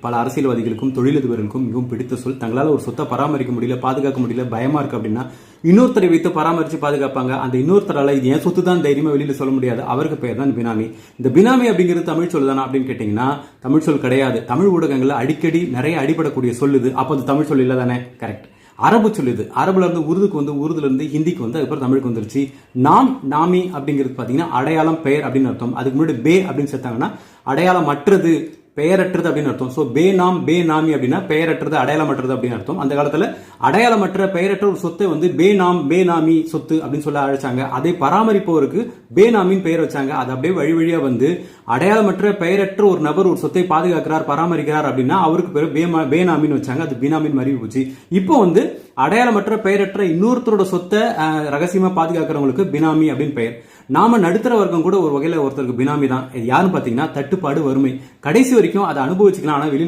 பல அரசியல்வாதிகளுக்கும் தொழிலதிபர்களுக்கும் மிகவும் பிடித்த சொல். தங்களால் ஒரு சொத்தை பராமரிக்க முடியல, பாதுகாக்க முடியல, பயமா இருக்கு அப்படின்னா இன்னொருத்தரை வைத்து பராமரிச்சு பாதுகாப்பாங்க. அந்த இன்னொருத்தரால இது என் சொத்து தான் தைரியமா வெளியில சொல்ல முடியாது. அவருக்கு பெயர் தான் பினாமி. இந்த பினாமி அப்படிங்கிறது தமிழ் சொல் தானா அப்படின்னு கேட்டீங்கன்னா தமிழ் சொல் கிடையாது. தமிழ் ஊடகங்கள்ல அடிக்கடி நிறைய அடிபடக்கூடிய சொல்லுது. அப்போ அது தமிழ் சொல் இல்ல தானே? கரெக்ட். அரபு சொல்லுது. அரபுல இருந்து உருதுக்கு வந்து, உருதுல இருந்து ஹிந்திக்கு வந்து, அதுக்கப்புறம் தமிழுக்கு வந்துருச்சு. நாமி அப்படிங்கிறது பாத்தீங்கன்னா அடையாளம், பெயர் அப்படின்னு அர்த்தம். அதுக்கு முன்னாடி பே அப்படின்னு சேர்த்தாங்கன்னா அடையாளம் அற்றது, பெயரற்றது அப்படின்னு அர்த்தம். சோ பே நாமி அப்படின்னா பெயரற்றது, அடையாளமற்றது அப்படின்னு அர்த்தம். அந்த காலத்துல அடையாளமற்ற பெயரற்ற ஒரு சொத்தை வந்து பே நாமி சொத்து அப்படின்னு சொல்ல அழைச்சாங்க. அதை பராமரிப்பவருக்கு பே நாமின்னு பெயர் வச்சாங்க. அது அப்படியே வழி வழியா வந்து அடையாளமற்ற பெயரற்ற ஒரு நபர் ஒரு சொத்தை பாதுகாக்கிறார், பராமரிக்கிறார் அப்படின்னா அவருக்கு பேர் பே நாமின்னு வச்சாங்க. அது பினாமின் மாறி போச்சு. இப்போ வந்து அடையாளமற்ற பெயரற்ற இன்னொருத்தரோட சொத்தை ரகசியமா பாதுகாக்கிறவங்களுக்கு பினாமி அப்படின்னு பெயர். நாம நடுத்தர வர்க்கம் கூட ஒரு வகையில ஒருத்தருக்கு பினாமி தான். யாருன்னு பாத்தீங்கன்னா தட்டுப்பாடு, வறுமை. கடைசி வரைக்கும் அதை அனுபவிச்சுக்கலாம், ஆனா வெளியில